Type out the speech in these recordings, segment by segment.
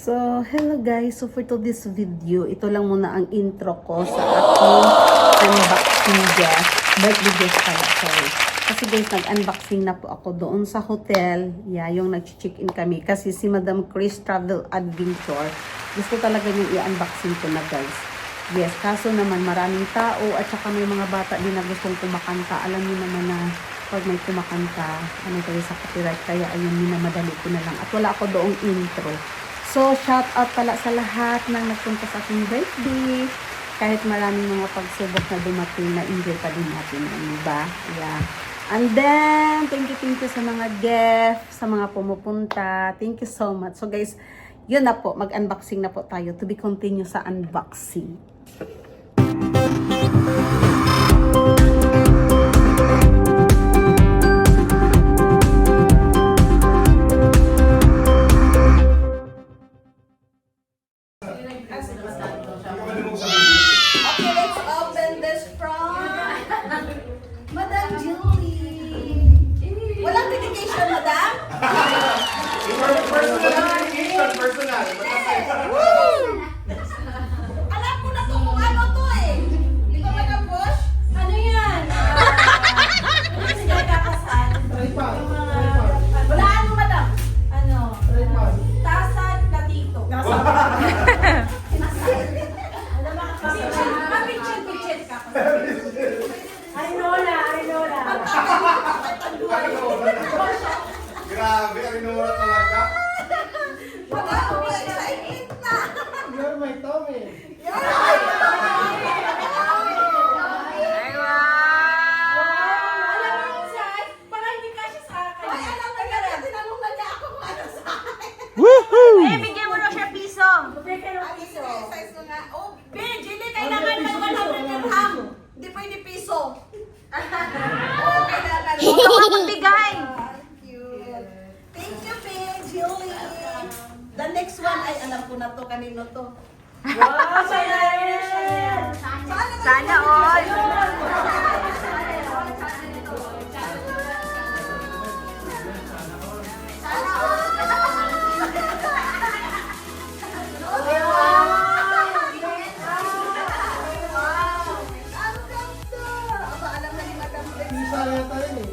So, hello guys. So, for today's video, ito lang muna ang intro ko sa aking unboxing gift. Birthday gift pala, sorry. Kasi guys, nag-unboxing na po ako doon sa hotel. Yeah, yung nag-check-in kami. Kasi si Madam Chris Travel Adventure, gusto talaga yung i-unboxing ko na guys. Yes, kaso naman maraming tao at saka may mga bata din na gustong kumakanta. Alam niyo naman na pag may kumakanta, ano tayo sa copyright, kaya ayun, minamadali ko na lang. At wala ako doong intro. So, shout out pala sa lahat ng nagpunta sa aking birthday. Kahit maraming mga pagsubok na dumating, na-enjoy pa din natin. Ano ba? Yeah. And then, thank you sa mga guests, sa mga pumupunta. Thank you so much. So guys, yun na po. Mag-unboxing na po tayo. To be continued sa unboxing. Okay, let's open this from Madam Julie. Walang dedication, Madam? Personal. Alam ko na to kung ano to eh. Di ba, Madam Bush? Ano yan? Sige, kakasal. Wala ano, Madam? Ano? Tasad na dito. Mapichet ka. Arinola. Grabe, Arinola talaga. Madam, may excitement na. You're my Tommy. Alam mo yung size? Baka hindi kasya sa akin. Ay, alam na ka rin. Tinanong na niya ako kung ano sa akin. Eh, bigyan mo na siya piso. Bigyan ng piso. Size mo nga. Oh, Ben, Jilly, kailangan ng 100 dirham. Hindi pwede piso. Oo, kailangan. Ito ka magbigay. Thank you, Ben, Jilly. The next one, ay alam ko na to, kanino to. Wow, Sana all. Pisa yata yun eh.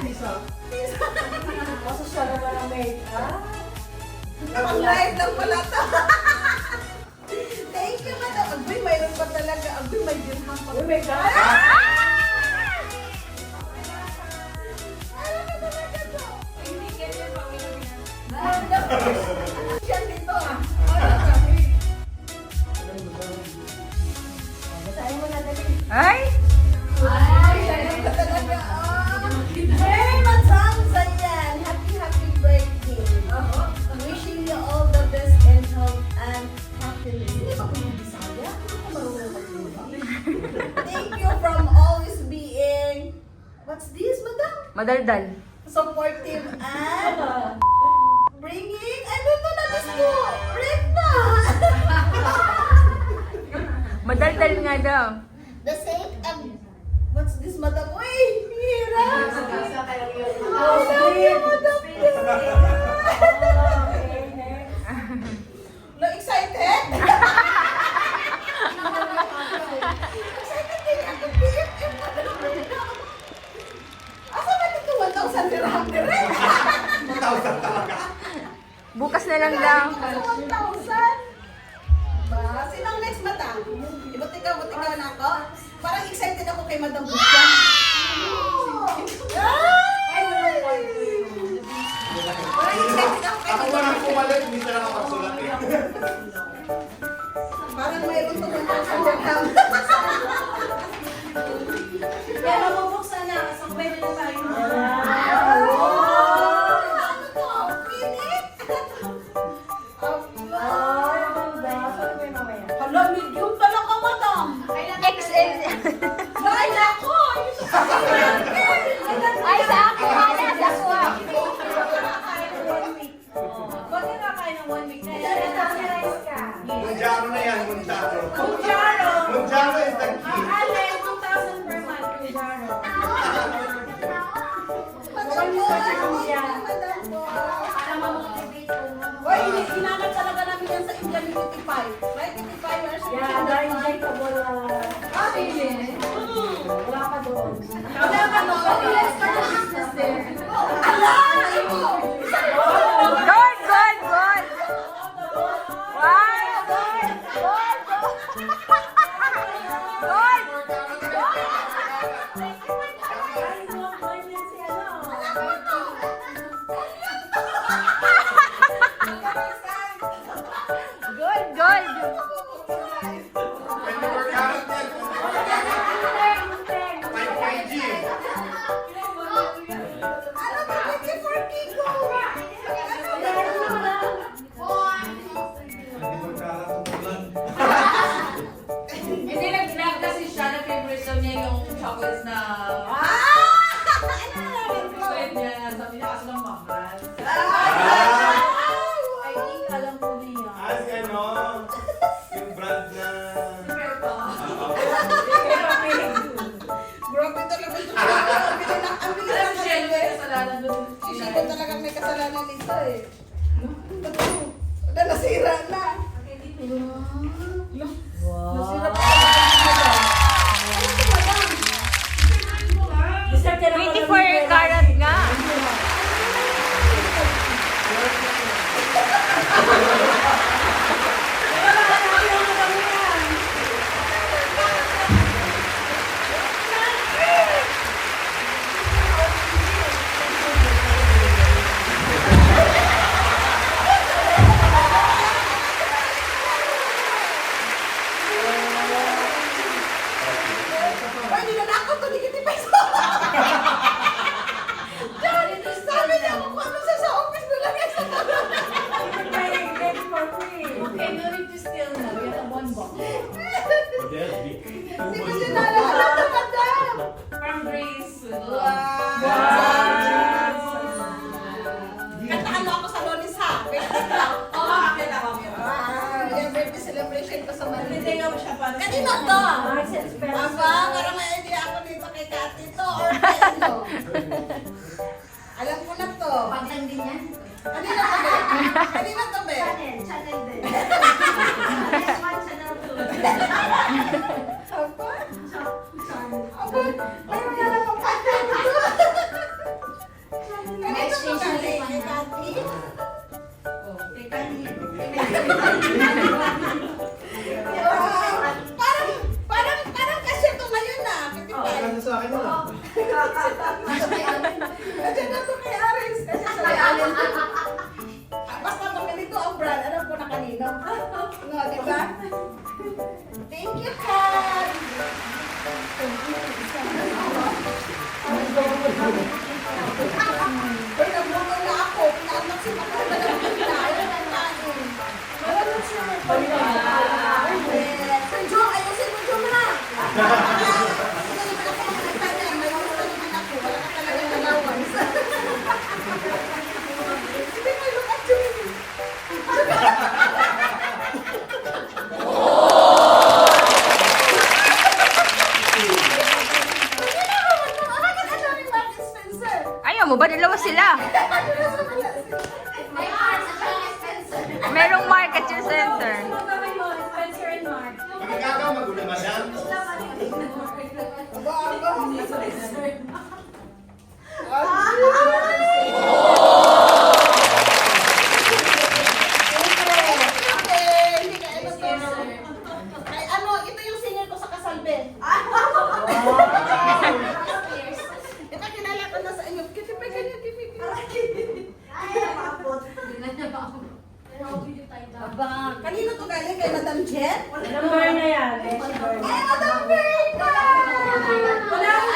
Pisa. Pang-live lang pala to. Thank you, madam. Agboy, mayroon pa talaga. Agboy, may dirham pa. Oh my God. Ano ba talaga to? Hindi kaya pa siya dito ah. Basahin mo na dali. Ay! Ay, ganun ka talaga. Hey, Madam Zayan. Happy birthday. Wishing you all the best and health and happiness. Hindi ba kung Bisaya? Hindi ko marunong mag-ibig. Thank you from always being, what's this, Madam? Madaldal. Supportive and bringing, I don't know na gusto. Red na. Madaldal nga daw. The same and what's this, Madam? Uy, hira. Oh, thank you, Madam. No, excited? Excited din ako, BFF. Asa ba dito 1,000 dirham direct? Bukas na lang daw. 1,000? Ba, sinong next, Madam? Buti ka na ako. Parang excited ako kay Madam Busta. Parang excited ako kay Ako Madam ba nang pumalit, hindi siya nakapagsulat eh. Parang mayroon to 1,000 dirham. Pero mabuksan na, so pwede na tayo. Ano to? Pinit? Hala, medium talaga, Madam. XL. Dahil ako! Ay, sa ako. Ana, sa ako. Ba't ka kakain ng 1 week? Kaya na rice ka. Munjaro na yan, Munjaro. Munjaro! Munjaro Wala ka doon. Let's start a business there. Ala! Good, good, good. Wow, good, good, good. Good, good. Pwede work out yan. 5 kg. Ano ba? 24 Kiko? Hindi, nag-grab kasi siya na favorite daw niya yung chocolates na favorite niya. Sabi niya kasi ng mahal. I think alam ko niya. Si ano? Yung brand na... Grabe talaga ito. Ang bilis Alam ng siya yung may Shelby. kasalanan doon. Si Shelby talagang may kasalanan nito eh. Totoo. Wala, nasira na. Nasira pa. Ano ito, madam? 24 karat nga. Pwede na ako ito, di kita peso. Sabi niya kung ano siya sa office ko lang yan. Okay, no need to steal na. We have one box. Hindi ko sinala. Ano ito, madam? From Grace. Wow! Kantaan mo ako sa Lolis ha. Oo, makakita ko. Yung birthday celebration ko sa Manila. Hindi nga siya para sa... Kanino to? Aba, para may idea ako dito kay Kati to or kay ano. Alam ko na to. Paglang din yan. Kanino to, be? Kanino to, be? Channel din. Channel 1, channel 2. Aba? Aba? Mayroon na lang ang Kati dito. Kanino to, galing? Kay Kati? Parang kasi ito ngayon na. Ano sa akin na? Nandiyan na ito kay Aris. Kasi sa basta pag ganito ang brand, alam ko na kanino. No, di ba? Thank you, Kat! Uy, nagluto na ako. Pinaanak si Maka na lang ayaw ng kain. Malamot siya. Sir Jo, ayusin mo Jo na. Hindi naman ako makakita niyan. May gusto naman ako. Wala ka talaga nalawan. Hindi mo look at you. Ayaw mo ba? Dalawa sila. May heart sa channel Spencer. Merong market yung center. Magkakaw, magulo madam. Ay, ano, ito yung singer ko sa kasalbe. Ito kilala ko na sa inyo. Kasi pa ganyan, Aba, kanino to galing? Kay Madam Jet? Number na yan. Ay, Madam Berta! Wala ang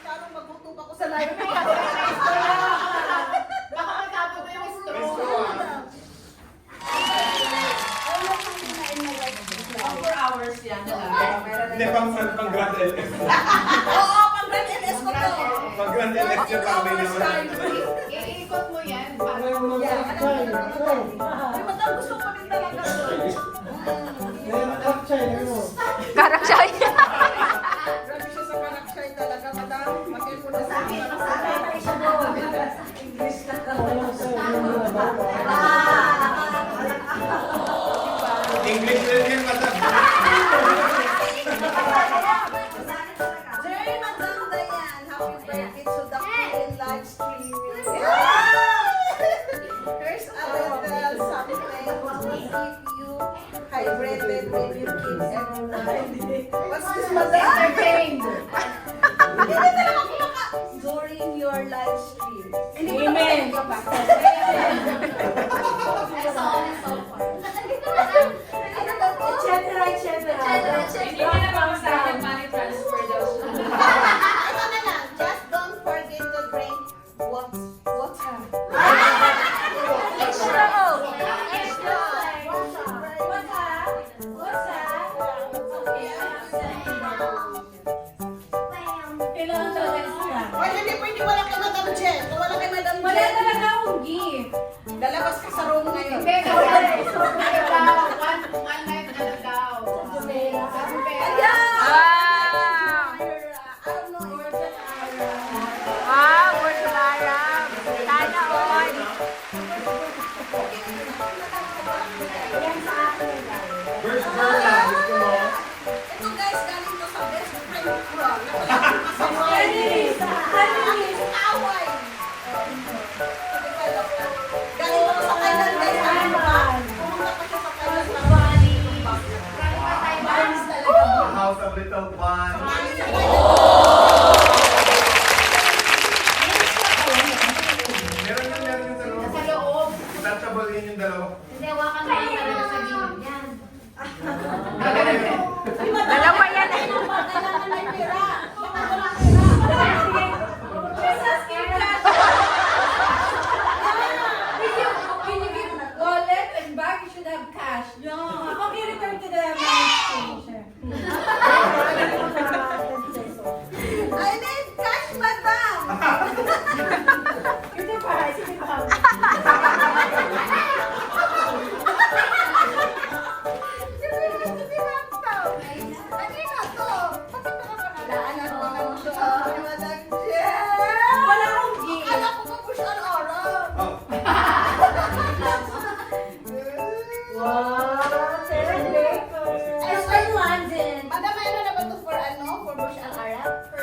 Parang magutub ako sa live. Baka matapos ko yung straw. Oh, 4 hours yan. Hindi, pang grand LF. Oo, pang Grand LS ko to. Pag grand election pa may naman. Iikot mo yan. Para Ay, madam, gusto ko rin talaga to. Karakay. Grabe siya sa karakter talaga, madam. Makin mo na sa akin. English na ka. English din yun, madam. Jerry, madam Dayan, happy birthday to the Queen live streaming. Here's a little something to keep you hydrated when you keep everyone. What's this, madam? entertained. Hindi talaga ako during your live stream. Amen. Hindi na napapasahan yung money transfer daw siya. Ito na lang, just don't forget to drink water. H2O. Kailangan talaga isa. Wala, hindi pwede wala kay Madam Jen. Kung wala kay Madam Wala Jen, talaga akong gift. lalabas ka sa room ngayon. Hindi, one life na lang daw. Sabi ko, Wow. I don't know your Wow, Burj Al Arab. Sana all. First Berla, gusto mo? Ito guys, galing to sa best friend ko. Away. Galing to sa kailan guys. Ano ba? Pumunta pa siya sa kailan sa Banis talaga. The House of Little Bunny. Meron yung dalawa. sa loob. Touchable yun yung dalawa. Hindi, hawakan mo lang talaga sa gilid yan. Dalawa yan eh. Kailangan may pera. Baka wala pera. When you give wallet and bag, you should have cash. Okay, return to the money exchange. I need cash, madam. Ito pa, sige pa. Wala akong gift. Oh, For Burj Al Arab?